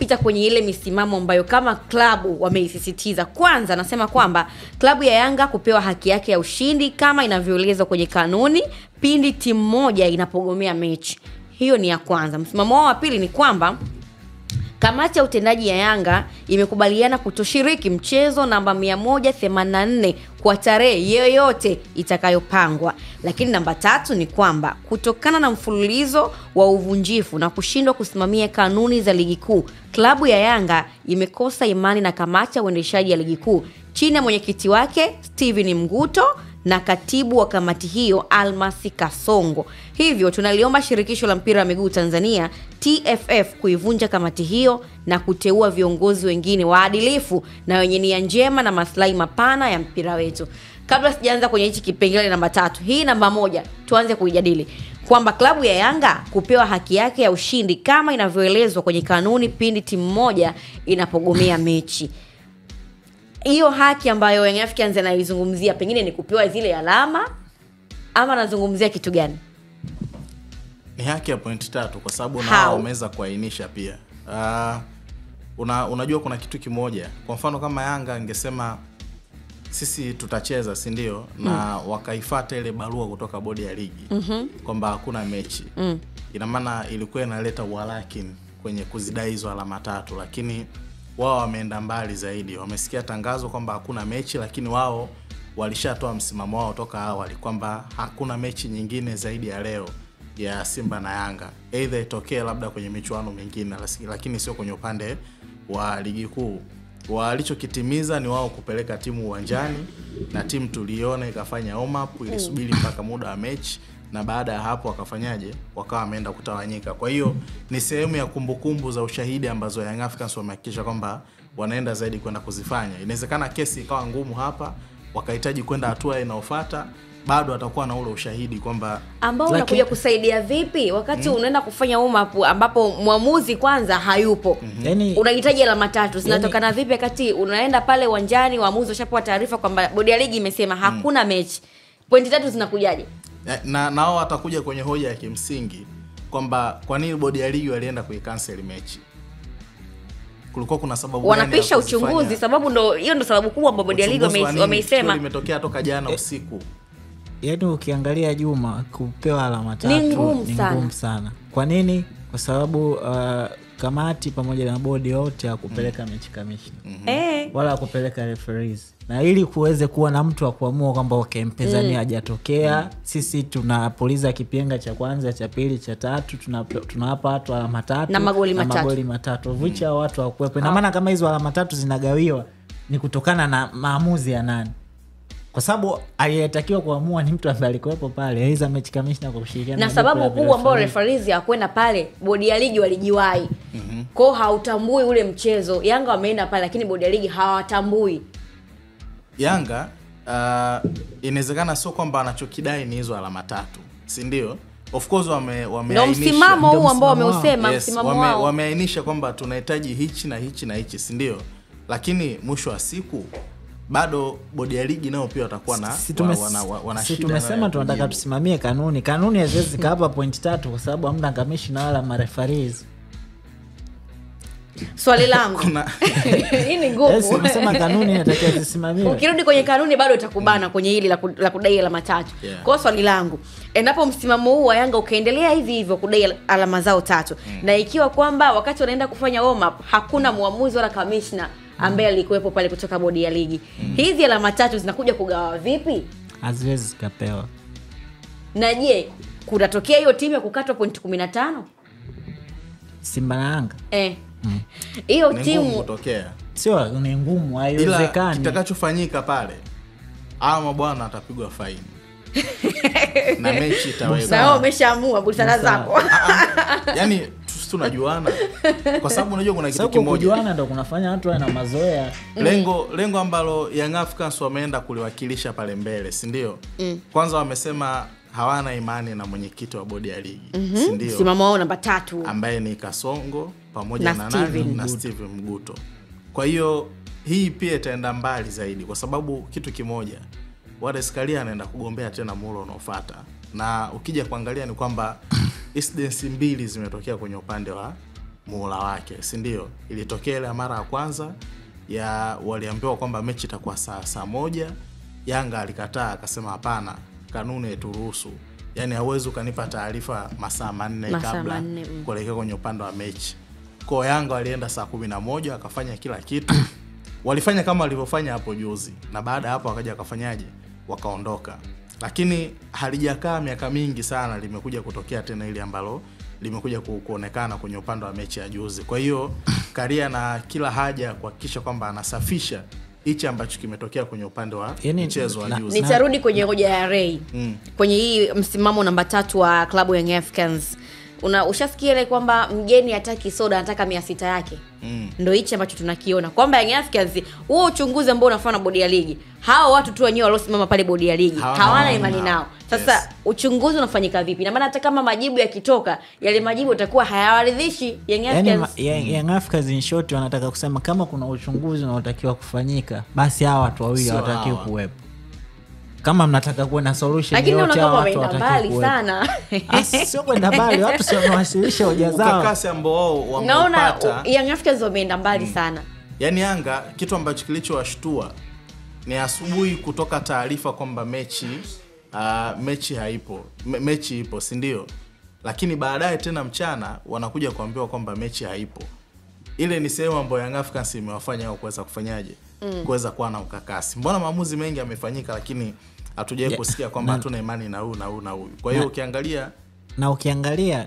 napita kwenye ile misimamo ambayo kama klabu wameisisitiza. Kwanza nasema kwamba klabu ya Yanga kupewa haki yake ya ushindi kama inavyoelezwa kwenye kanuni pindi timu moja inapogomea mechi. Hiyo ni ya kwanza. Msimamo wao wa pili ni kwamba kamati ya utendaji ya Yanga imekubaliana kutoshiriki mchezo namba 184 kwa tarehe yoyote itakayopangwa. Lakini namba 3 ni kwamba kutokana na mfululizo wa uvunjifu na kushindwa kusimamia kanuni za ligi kuu, klabu ya Yanga imekosa imani na kamati ya uendeshaji ya ligi kuu chini ya mwenyekiti wake Steven Mguto na katibu wa kamati hiyo Almasi Kasongo. Hivyo tunaliomba shirikisho la mpira wa miguu Tanzania TFF kuivunja kamati hiyo na kuteua viongozi wengine waadilifu na wenye nia njema na maslahi mapana ya mpira wetu. Kabla sijaanza kwenye hichi kipengele namba 3, hii namba 1 tuanze kuijadili kwamba klabu ya Yanga kupewa haki yake ya ushindi kama inavyoelezwa kwenye kanuni pindi timu moja inapogomea mechi. Hiyo haki ambayo Young Africans anaizungumzia pengine ni kupewa zile alama ama anazungumzia kitu gani? Ni haki ya point 3 kwa sababu nao wameweza kuainisha pia. Unajua kuna kitu kimoja. Kwa mfano kama Yanga angesema sisi tutacheza, si ndio? Na wakaifuata ile barua kutoka bodi ya ligi kwamba hakuna mechi. Ina maana ilikuwa inaleta uhalakini kwenye kuzidai hizo alama 3, lakini wao wameenda mbali zaidi. Wamesikia tangazo kwamba hakuna mechi, lakini wao walishatoa msimamo wao toka awali kwamba hakuna mechi nyingine zaidi ya leo ya Simba na Yanga. Either itokee labda kwenye michuano mingine, lakini sio kwenye upande wa ligi kuu. Walichokitimiza ni wao kupeleka timu uwanjani na timu tulione ikafanya warm up, ilisubiri mpaka muda wa mechi na baada ya hapo wakafanyaje? Wakawa wameenda kutawanyika. Kwa hiyo ni sehemu ya kumbukumbu za ushahidi ambazo Young Africans wamehakikisha kwamba wanaenda zaidi kwenda kuzifanya. Inawezekana kesi ikawa ngumu hapa, wakahitaji kwenda hatua inayofuata, bado atakuwa na ule ushahidi kwamba ambao unakuja kusaidia vipi wakati unaenda kufanya warm-up ambapo mwamuzi kwanza hayupo. Yani unahitaji alama 3 zinatokana vipi wakati unaenda pale uwanjani waamuzi washapewa taarifa kwamba bodi ya ligi imesema hakuna mechi? Pointi 3 zinakujaje? Na nao atakuja kwenye hoja ya kimsingi kwamba kwa nini bodi ya ligi walienda kuicancel mechi. Kulikuwa kuna sababu gani? Wanapisha uchunguzi, sababu hiyo ndo sababu kubwa ambayo bodi ya ligi wameisema. Imetokea toka jana usiku. Yaani ukiangalia Juma kupewa alama 3 ni ngumu sana. Kwa nini? Kwa sababu kamati pamoja na bodi yote ya kupeleka mechi commissioner. Wala kupeleka referees. Na ili kuweze kuwa na mtu wa kuamua kwamba mpinzani hajatokea, sisi tunapoliza kipenga cha kwanza, cha pili, cha tatu, tunawapa watu alama 3 na magoli matatu. Vicha watu hawakuwepo. Na maana kama hizo alama 3 zinagawiwa ni kutokana na maamuzi ya nani? Kwa sababu aliyetakiwa kuamua ni mtu ambaye alikuwepo pale, hizo mechi commissioner kwa kushirikiana na sababu kubwa ambayo referees hakwenda pale, bodi ya ligi walijiwahi. Kwa hautambui ule mchezo. Yanga wameenda pale lakini bodi ya ligi hawatambui. Yanga inawezekana sio kwamba anachokidai ni hizo alama 3, si ndio? Of course wameainisha msimamo huu ambao wameusema, msimamo wao wameainisha kwamba tunahitaji hichi na hichi na hichi, si ndio? Lakini mwisho wa siku bado bodi ya ligi nao pia watakuwa na wana shida. Tumesema tunataka tusimamie kanuni. Kanuni haziwezi kapa point 3 kwa sababu hamna commissioner wala mareferees. Swali langu hii ni ngumu. Tumesema kanuni inatakiwa zisimamiwe. Ukirudi kwenye kanuni bado utakubana kwenye hili la kudai alama 3. Kwa swali langu, endapo msimamo huu wa Yanga ukaendelea hivi hivyo kudai alama zao 3 na ikiwa kwamba wakati wanaenda kufanya warm up hakuna muamuzi wala commissioner ambaye alikuwepo pale kutoka bodi ya ligi, hizi alama 3 zinakuja kugawa vipi? Haziwezi zikapewa. Na je, kutatokea hiyo timu ya kukatwa point 15? Simba na Yanga? Hiyo timu kutokea sio ni ngumu, haiwezekani. Kitakachofanyika pale ama bwana atapigwa faini. Na mechi itawekwa. Na wao wameshaamua busara zako. Yaani tunajuana. Kwa sababu unajua kuna kitu kimoja. Kujuana ndio kunafanya watu wana mazoea. Lengo ambalo Young Africans wameenda kuliwakilisha pale mbele, si ndio? Kwanza wamesema hawana imani na mwenyekiti wa bodi ya ligi, si ndio? Simamo wao namba 3 ambaye ni Kasongo pamoja na Steven Mguto. Kwa hiyo hii pia itaenda mbali zaidi kwa sababu kitu kimoja, Wallace Karia anaenda kugombea tena muhula unaofuata. Na ukija kuangalia ni kwamba incidents mbili zimetokea kwenye upande wa muhula wake, si ndio? Ilitokea ile mara ya kwanza ya waliambiwa kwamba mechi itakuwa saa 1, Yanga alikataa akasema hapana, kanuni ituruhusu. Yaani hauwezi ukanipa taarifa masaa 4 kabla kuelekea kwenye upande wa mechi. Kwa Yanga walienda saa 11 akafanya kila kitu. Walifanya kama walivyofanya hapo juzi, na baada hapo wakaja wakafanyaje? Wakaondoka. Lakini halijakaa miaka mingi sana limekuja kutokea tena ile ambalo limekuja kuonekana kwenye upande wa mechi ya juzi. Kwa hiyo Karia na kila haja kuhakikisha kwamba anasafisha hichi ambacho kimetokea kwenye upande wa mchezo wa juzi. Nitarudi kwenye hoja ya Ray. Kwenye hii msimamo namba 3 wa klabu ya Young Africans. Ushasikia ile kwamba mgeni hataki soda, anataka 600 yake. Ndio hichi ambacho tunakiona. Kwamba Young Africans huo uchunguzi ambao unafanya bodi ya ligi, hao watu tu wenyewe waliosimama pale bodi ya ligi hawana imani nao. Sasa uchunguzi unafanyika vipi? Na maana hata kama majibu yakitoka, yale majibu yatakuwa hayawaridhishi Young Africans. Yani Young Africans in short wanataka kusema kama kuna uchunguzi unaotakiwa kufanyika, basi hawa watu wawili hawatakiwi kuwepo. Kama mnataka kuwa na solution yote hawa watu watakiwi sana. Sio kwenda mbali, watu sio wanawasilisha hoja zao. Ukakasi ambao wao wamepata. Naona Young Africans wameenda mbali sana. Yaani Yanga kitu ambacho kilichowashtua ni asubuhi kutoka taarifa kwamba mechi haipo. Mechi ipo, si ndio? Lakini baadaye tena mchana wanakuja kuambiwa kwamba mechi haipo. Ile ni sehemu ambayo Young Africans imewafanya wao kuweza kufanyaje? Kuweza kuwa na ukakasi. Mbona maamuzi mengi yamefanyika lakini hatujawahi kusikia kwamba hatuna imani na huyu. Kwa hiyo ukiangalia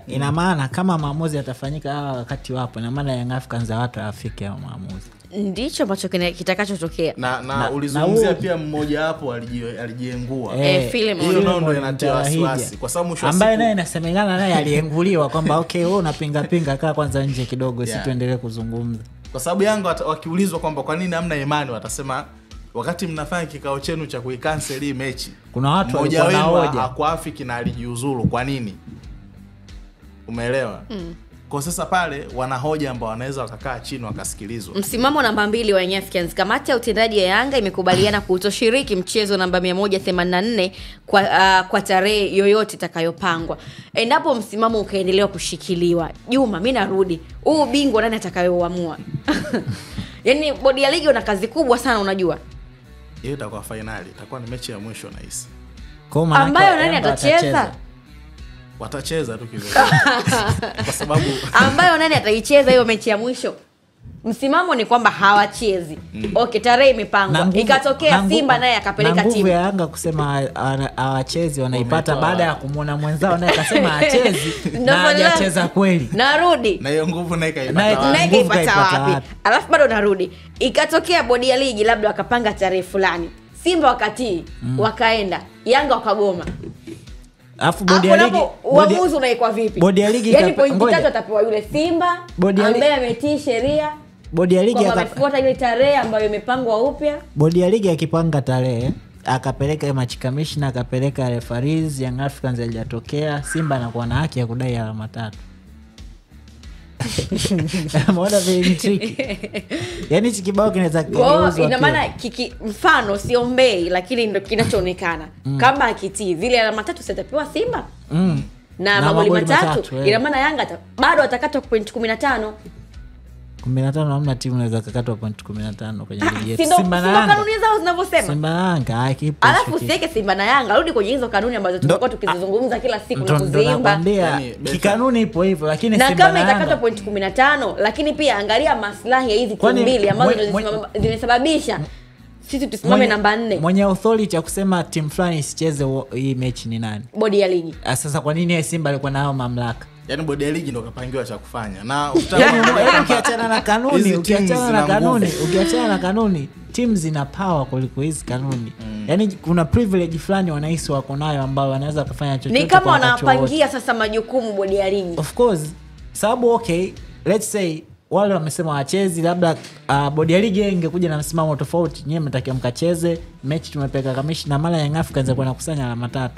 ina maana kama maamuzi yatafanyika wakati wapo, ina maana Young Africans watu afike hao maamuzi. Ndicho ambacho kitakachotokea. Na ulizungumzia pia mmoja hapo alijiengua. Hiyo ndio inatia wasiwasi kwa sababu mwisho ambaye naye inasemekana naye alienguliwa kwamba okay wewe unapinga kaa kwanza nje kidogo si tuendelee kuzungumza. Kwa sababu Yanga wakiulizwa kwamba kwa nini hamna imani, watasema wakati mnafanya kikao chenu cha kuicancel hii mechi kuna watu walikuwa na hoja hakuafiki na alijiuzuru. Kwa nini? Umeelewa? Kwa sasa pale wana hoja ambao wanaweza wakakaa chini wakasikilizwa. Msimamo namba 2 wa Young Africans, kamati ya utendaji ya Yanga imekubaliana kutoshiriki mchezo namba 184 kwa tarehe yoyote itakayopangwa. Endapo msimamo ukaendelea kushikiliwa, Juma mimi narudi, huu bingwa nani atakayoamua? Yaani bodi ya ligi ina kazi kubwa sana unajua. Hiyo itakuwa finali, itakuwa ni mechi ya mwisho na hisi. Ambayo nani atacheza? Watacheza tu kidogo. Kwa sababu ambayo nani ataicheza hiyo mechi ya mwisho? Msimamo ni kwamba hawachezi. Okay, tarehe imepangwa. Ikatokea Simba naye akapeleka timu. Nguvu ya Yanga kusema hawachezi wanaipata baada ya kumuona mwenzao naye akasema hachezi na hajacheza kweli. Narudi. Na hiyo nguvu naye kaipata wapi? Alafu bado narudi. Ikatokea bodi ya ligi labda wakapanga tarehe fulani. Simba wakatii, wakaenda. Yanga wakagoma. Alafu bodi ya ligi uamuzi unaikuwa vipi? Bodi ya ligi yani pointi 3 atapewa yule Simba ambaye ametii sheria. Bodi ya ligi akafuata ile tarehe ambayo imepangwa upya. Bodi ya ligi akipanga tarehe akapeleka match commissioner akapeleka referees, Young Africans haijatokea, Simba anakuwa na haki ya kudai alama 3. Mbona very tricky? Yaani hichi kibao kinaweza kugeuzwa. Ina maana mfano siombei lakini ndio kinachoonekana. Kama akitii zile alama 3 zitapewa Simba. Na magoli matatu. Ina maana Yanga bado atakatwa point 15. 15 hamna timu inaweza kukatwa point 15 kwenye ligi yetu. Simba na Yanga. Kanuni zao zinavyosema. Simba na Yanga hakipo. Alafu siweke Simba na Yanga, rudi kwenye hizo kanuni ambazo tumekuwa tukizizungumza kila siku na kuzimba. Kikanuni ipo hivyo lakini Simba na kama itakatwa point 15, lakini pia angalia maslahi ya hizi timu mbili ambazo zinasababisha sisi tusimame namba 4. Mwenye authority ya kusema timu fulani isicheze hii mechi ni nani? Bodi ya ligi. Sasa kwa nini Simba alikuwa nayo mamlaka? Yaani bodi ya ligi ndio kapangiwa cha kufanya. Na ukiachana na kanuni, timu zina power kuliko hizi kanuni. Yaani kuna privilege fulani wanahisi wako nayo ambao wanaweza kufanya chochote. Ni kama wanapangia sasa majukumu bodi ya ligi. Of course. Sababu okay, let's say wale wamesema wachezi labda bodi ya ligi ingekuja na msimamo tofauti, nyewe mtakiwa mkacheze mechi tumepeka kamishi na mara Young Africans kwa kukusanya alama 3.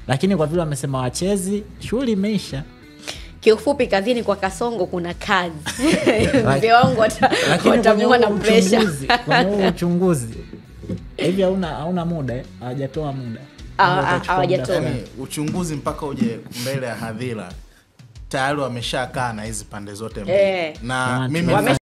Lakini kwa vile wamesema wachezi, shughuli imeisha. Kiufupi kazini kwa Kasongo kuna kazi. Mzee wangu watamua na pressure. Kwenye uchunguzi. Hivi hauna muda, hawajatoa muda. Hawajatoa. Uchunguzi mpaka uje mbele ya hadhira. tayari wameshakaa na hizi pande zote mbili. Na mimi